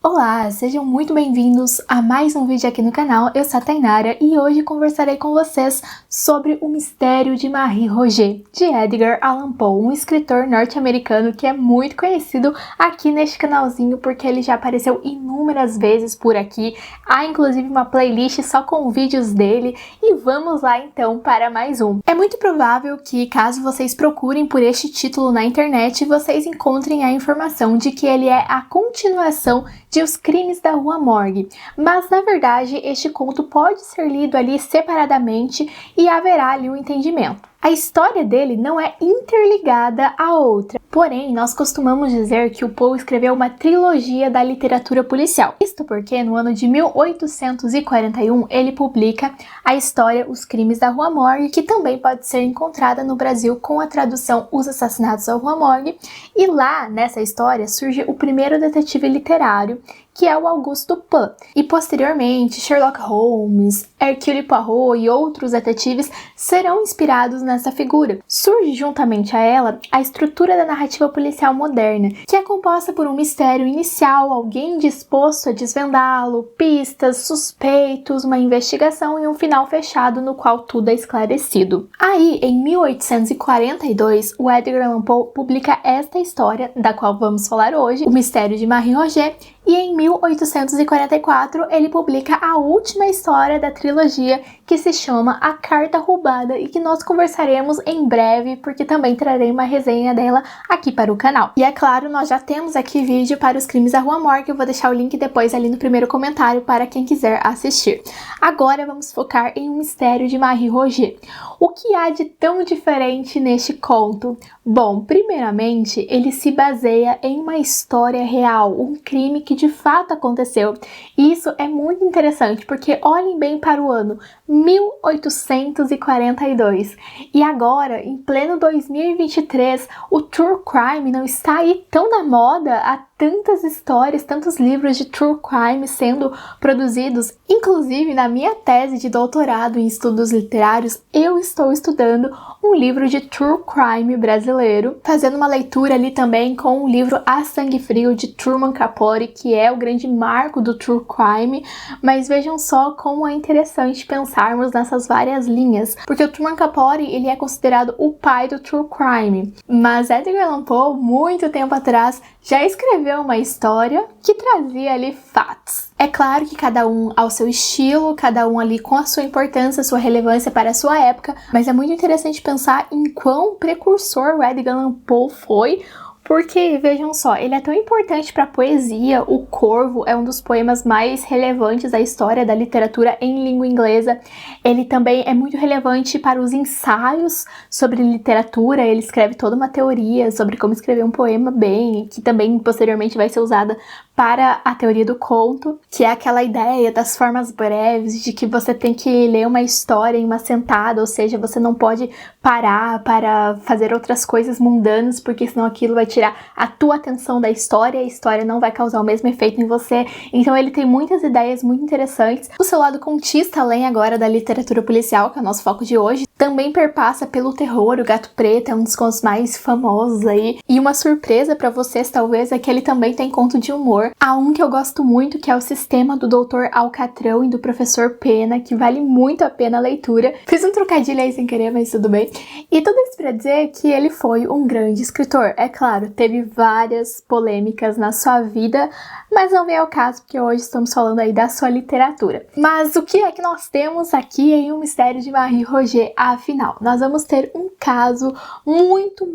Olá, sejam muito bem-vindos a mais um vídeo aqui no canal. Eu sou a Tainara e hoje conversarei com vocês sobre o mistério de Marie Roget, de Edgar Allan Poe, um escritor norte-americano que é muito conhecido aqui neste canalzinho porque ele já apareceu inúmeras vezes por aqui. Há inclusive uma playlist só com vídeos dele e vamos lá então para mais um. É muito provável que caso vocês procurem por este título na internet, vocês encontrem a informação de que ele é a continuação de Os Crimes da Rua Morgue, mas na verdade este conto pode ser lido ali separadamente e haverá ali um entendimento. A história dele não é interligada à outra, porém nós costumamos dizer que o Poe escreveu uma trilogia da literatura policial. Isto porque no ano de 1841 ele publica a história Os Crimes da Rua Morgue, que também pode ser encontrada no Brasil com a tradução Os Assassinatos da Rua Morgue, e lá nessa história surge o primeiro detetive literário, que é o Auguste Dupin, e posteriormente Sherlock Holmes, Hercule Poirot e outros detetives serão inspirados nessa figura. Surge juntamente a ela a estrutura da narrativa policial moderna, que é composta por um mistério inicial, alguém disposto a desvendá-lo, pistas, suspeitos, uma investigação e um final fechado no qual tudo é esclarecido. Aí, em 1842, o Edgar Allan Poe publica esta história, da qual vamos falar hoje, O Mistério de Marie Roget, e em 1844 ele publica a última história da trilogia, que se chama A Carta Roubada, e que nós conversaremos em breve, porque também trarei uma resenha dela aqui para o canal. E é claro, nós já temos aqui vídeo para Os Crimes da Rua Morgue, eu vou deixar o link depois ali no primeiro comentário para quem quiser assistir. Agora vamos focar em O Mistério de Marie Roget. O que há de tão diferente neste conto? Bom, primeiramente, ele se baseia em uma história real, um crime que de fato aconteceu. E isso é muito interessante, porque olhem bem para o ano 1842. E agora, em pleno 2023, o true crime não está aí tão na moda, há tantas histórias, tantos livros de true crime sendo produzidos. Inclusive, na minha tese de doutorado em estudos literários, eu estou estudando um livro de true crime brasileiro, fazendo uma leitura ali também com o livro A Sangue Frio, de Truman Capote, que é o grande marco do true crime. Mas vejam só como é interessante pensarmos nessas várias linhas, porque o Truman Capote, ele é considerado o pai do true crime, mas Edgar Allan Poe, muito tempo atrás, já escreveu uma história que trazia ali fatos. É claro que cada um ao seu estilo, cada um ali com a sua importância, a sua relevância para a sua época, mas é muito interessante pensar em quão precursor o Edgar Allan Poe foi, porque, vejam só, ele é tão importante para a poesia. O Corvo é um dos poemas mais relevantes da história da literatura em língua inglesa. Ele também é muito relevante para os ensaios sobre literatura. Ele escreve toda uma teoria sobre como escrever um poema bem, que também posteriormente vai ser usada para a teoria do conto, que é aquela ideia das formas breves, de que você tem que ler uma história em uma sentada, ou seja, você não pode parar para fazer outras coisas mundanas, porque senão aquilo vai tirar a tua atenção da história, e a história não vai causar o mesmo efeito em você. Então ele tem muitas ideias muito interessantes. O seu lado contista, além agora da literatura policial, que é o nosso foco de hoje, também perpassa pelo terror. O Gato Preto é um dos contos mais famosos aí. E uma surpresa para vocês, talvez, é que ele também tem conto de humor. Há um que eu gosto muito, que é o Sistema, do Dr. Alcatrão e do Professor Pena, que vale muito a pena a leitura. Fiz um trocadilho aí sem querer, mas tudo bem. E tudo isso para dizer que ele foi um grande escritor. É claro, teve várias polêmicas na sua vida, mas não vem ao caso, porque hoje estamos falando aí da sua literatura. Mas o que é que nós temos aqui em O Mistério de Marie Roget? Afinal, nós vamos ter um caso muito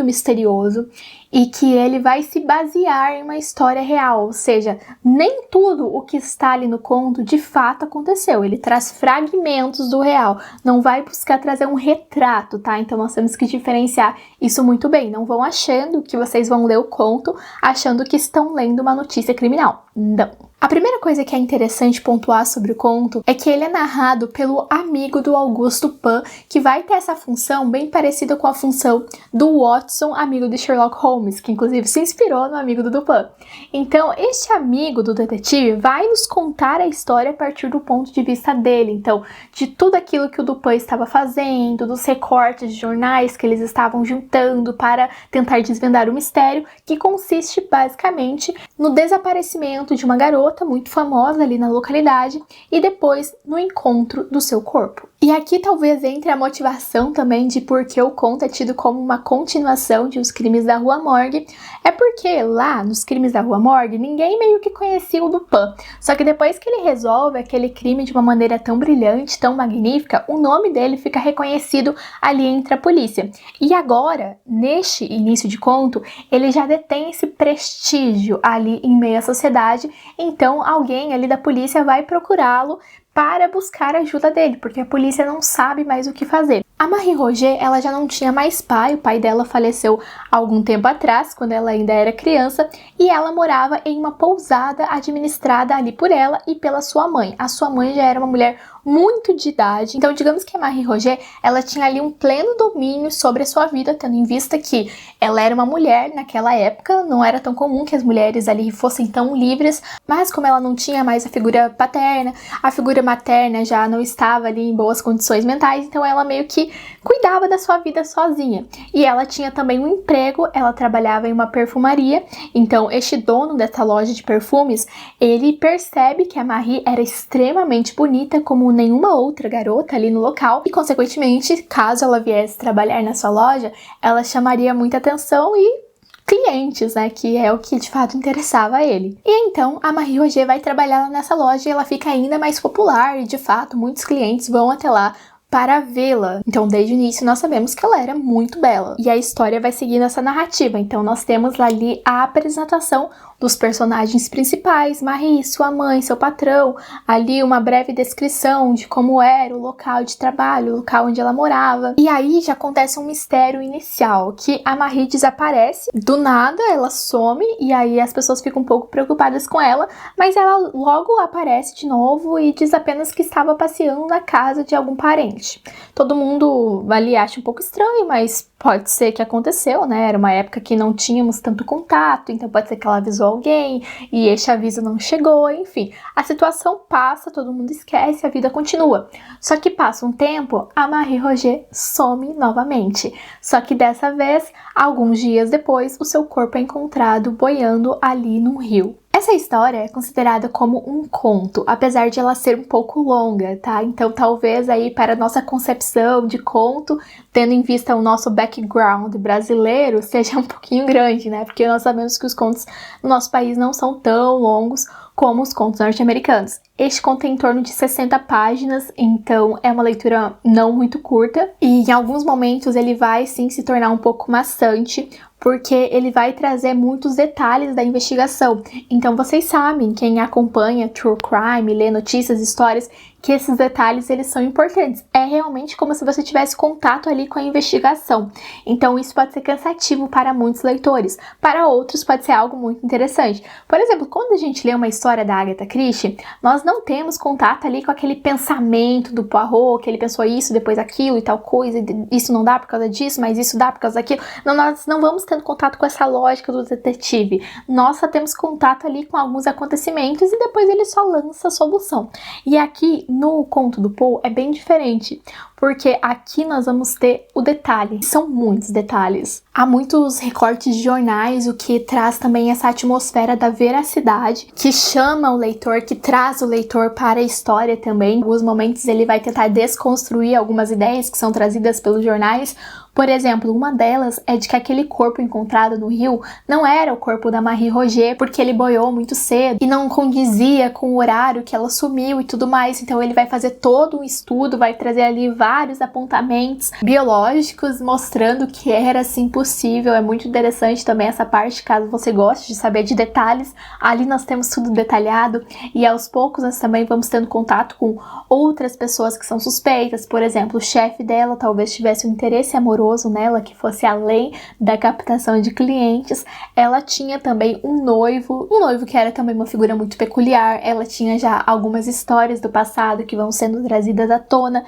misterioso, e que ele vai se basear em uma história real, ou seja, nem tudo o que está ali no conto de fato aconteceu. Ele traz fragmentos do real, não vai buscar trazer um retrato, tá? Então nós temos que diferenciar isso muito bem. Não vão achando que vocês vão ler o conto achando que estão lendo uma notícia criminal. Não. A primeira coisa que é interessante pontuar sobre o conto é que ele é narrado pelo amigo do Auguste Dupin, que vai ter essa função bem parecida com a função do Watson, amigo de Sherlock Holmes. Holmes, que inclusive se inspirou no amigo do Dupin. Então, este amigo do detetive vai nos contar a história a partir do ponto de vista dele. Então, de tudo aquilo que o Dupin estava fazendo, dos recortes de jornais que eles estavam juntando para tentar desvendar o mistério, que consiste basicamente no desaparecimento de uma garota muito famosa ali na localidade e depois no encontro do seu corpo. E aqui talvez entre a motivação também de por que o conto é tido como uma continuação de Os Crimes da Rua Morgue, é porque lá nos Crimes da Rua Morgue ninguém meio que conhecia o Dupin, só que depois que ele resolve aquele crime de uma maneira tão brilhante, tão magnífica, o nome dele fica reconhecido ali entre a polícia. E agora, neste início de conto, ele já detém esse prestígio ali em meio à sociedade, então alguém ali da polícia vai procurá-lo para buscar a ajuda dele, porque a polícia não sabe mais o que fazer. A Marie Roget, ela já não tinha mais pai, o pai dela faleceu há algum tempo atrás, quando ela ainda era criança, e ela morava em uma pousada administrada ali por ela e pela sua mãe. A sua mãe já era uma mulher muito de idade, então digamos que a Marie Roget, ela tinha ali um pleno domínio sobre a sua vida, tendo em vista que ela era uma mulher naquela época, não era tão comum que as mulheres ali fossem tão livres, mas como ela não tinha mais a figura paterna, a figura materna já não estava ali em boas condições mentais, então ela meio que cuidava da sua vida sozinha. E ela tinha também um emprego, ela trabalhava em uma perfumaria, então este dono dessa loja de perfumes, ele percebe que a Marie era extremamente bonita como nenhuma outra garota ali no local, e consequentemente, caso ela viesse trabalhar na sua loja, ela chamaria muita atenção e clientes, né, que é o que de fato interessava a ele. E então a Marie Roget vai trabalhar lá nessa loja e ela fica ainda mais popular e de fato muitos clientes vão até lá para vê-la. Então, desde o início, nós sabemos que ela era muito bela. E a história vai seguindo essa narrativa. Então, nós temos ali a apresentação dos personagens principais, Marie, sua mãe, seu patrão, ali uma breve descrição de como era o local de trabalho, o local onde ela morava. E aí já acontece um mistério inicial, que a Marie desaparece, do nada ela some, e aí as pessoas ficam um pouco preocupadas com ela, mas ela logo aparece de novo e diz apenas que estava passeando na casa de algum parente. Todo mundo ali acha um pouco estranho, mas pode ser que aconteceu, né? Era uma época que não tínhamos tanto contato, então pode ser que ela avisou alguém e este aviso não chegou, enfim. A situação passa, todo mundo esquece, a vida continua. Só que passa um tempo, a Marie Roget some novamente. Só que dessa vez, alguns dias depois, o seu corpo é encontrado boiando ali num rio. Essa história é considerada como um conto, apesar de ela ser um pouco longa, tá? Então talvez aí para a nossa concepção de conto, tendo em vista o nosso background brasileiro, seja um pouquinho grande, né? Porque nós sabemos que os contos no nosso país não são tão longos como os contos norte-americanos. Este conto tem em torno de 60 páginas, então é uma leitura não muito curta, e em alguns momentos ele vai sim se tornar um pouco maçante, porque ele vai trazer muitos detalhes da investigação. Então vocês sabem, quem acompanha True Crime, lê notícias, histórias, que esses detalhes eles são importantes. É realmente como se você tivesse contato ali com a investigação. Então isso pode ser cansativo para muitos leitores. Para outros pode ser algo muito interessante. Por exemplo, quando a gente lê uma história da Agatha Christie, nós não temos contato ali com aquele pensamento do Poirot, que ele pensou isso, depois aquilo e tal coisa, isso não dá por causa disso, mas isso dá por causa daquilo. Não, nós não vamos tendo contato com essa lógica do detetive. Nós só temos contato ali com alguns acontecimentos e depois ele só lança a solução. E aqui no conto do Poe é bem diferente, porque aqui nós vamos ter o detalhe, são muitos detalhes. Há muitos recortes de jornais, o que traz também essa atmosfera da veracidade, que chama o leitor, que traz o leitor para a história também. Em alguns momentos ele vai tentar desconstruir algumas ideias que são trazidas pelos jornais. Por exemplo, uma delas é de que aquele corpo encontrado no rio não era o corpo da Marie Roget, porque ele boiou muito cedo e não condizia com o horário que ela sumiu e tudo mais. Então ele vai fazer todo um estudo, vai trazer ali vários apontamentos biológicos mostrando que era assim possível. É muito interessante também essa parte, caso você goste de saber de detalhes. Ali nós temos tudo detalhado e aos poucos nós também vamos tendo contato com outras pessoas que são suspeitas. Por exemplo, o chefe dela talvez tivesse um interesse amoroso nela, que fosse além da captação de clientes. Ela tinha também um noivo que era também uma figura muito peculiar. Ela tinha já algumas histórias do passado que vão sendo trazidas à tona.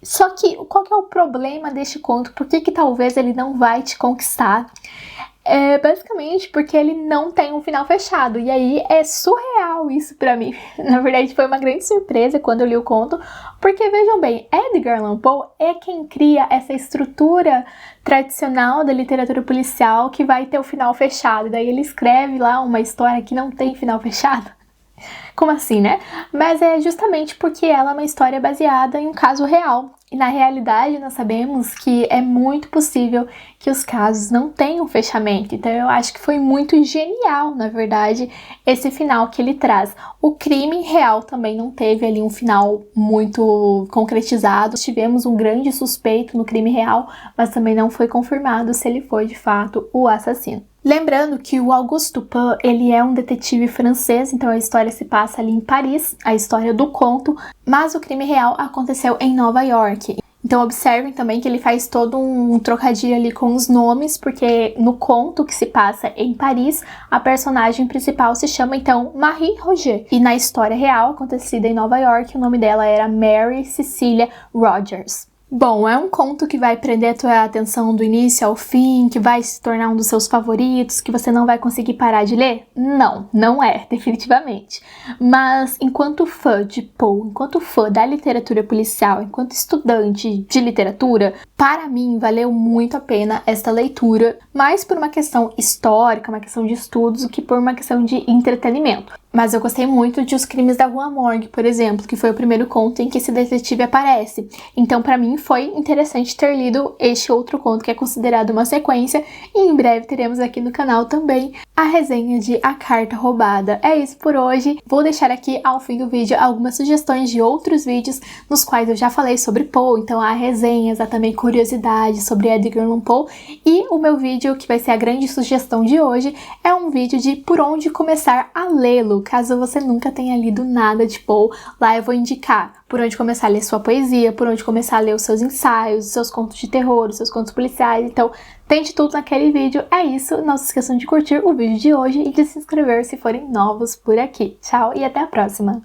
Só que qual que é o problema deste conto? Por que talvez ele não vai te conquistar? É basicamente porque ele não tem um final fechado. E aí é surreal isso pra mim. Na verdade, foi uma grande surpresa quando eu li o conto, porque vejam bem, Edgar Allan Poe é quem cria essa estrutura tradicional da literatura policial que vai ter o final fechado. Daí ele escreve lá uma história que não tem final fechado. Como assim, né? Mas é justamente porque ela é uma história baseada em um caso real. E na realidade nós sabemos que é muito possível que os casos não tenham fechamento. Então eu acho que foi muito genial, na verdade, esse final que ele traz. O crime real também não teve ali um final muito concretizado. Tivemos um grande suspeito no crime real, mas também não foi confirmado se ele foi de fato o assassino. Lembrando que o Auguste Dupin, ele é um detetive francês, então a história se passa ali em Paris, a história do conto, mas o crime real aconteceu em Nova York. Então observem também que ele faz todo um trocadilho ali com os nomes, porque no conto que se passa em Paris, a personagem principal se chama então Marie Roget. E na história real, acontecida em Nova York, o nome dela era Mary Cecilia Rogers. Bom, é um conto que vai prender a tua atenção do início ao fim, que vai se tornar um dos seus favoritos, que você não vai conseguir parar de ler? Não, não é, definitivamente. Mas enquanto fã de Poe, enquanto fã da literatura policial, enquanto estudante de literatura, para mim valeu muito a pena esta leitura, mais por uma questão histórica, uma questão de estudos, do que por uma questão de entretenimento. Mas eu gostei muito de Os Crimes da Rua Morgue, por exemplo, que foi o primeiro conto em que esse detetive aparece. Então, para mim, foi interessante ter lido este outro conto, que é considerado uma sequência, e em breve teremos aqui no canal também a resenha de A Carta Roubada. É isso por hoje. Vou deixar aqui ao fim do vídeo algumas sugestões de outros vídeos nos quais eu já falei sobre Poe, então há resenhas, há também curiosidades sobre Edgar Allan Poe, e o meu vídeo, que vai ser a grande sugestão de hoje, é um vídeo de por onde começar a lê-lo. Caso você nunca tenha lido nada de Poe, lá eu vou indicar por onde começar a ler sua poesia, por onde começar a ler os seus ensaios, os seus contos de terror, os seus contos policiais. Então, tem de tudo naquele vídeo. É isso, não se esqueçam de curtir o vídeo de hoje e de se inscrever se forem novos por aqui. Tchau e até a próxima!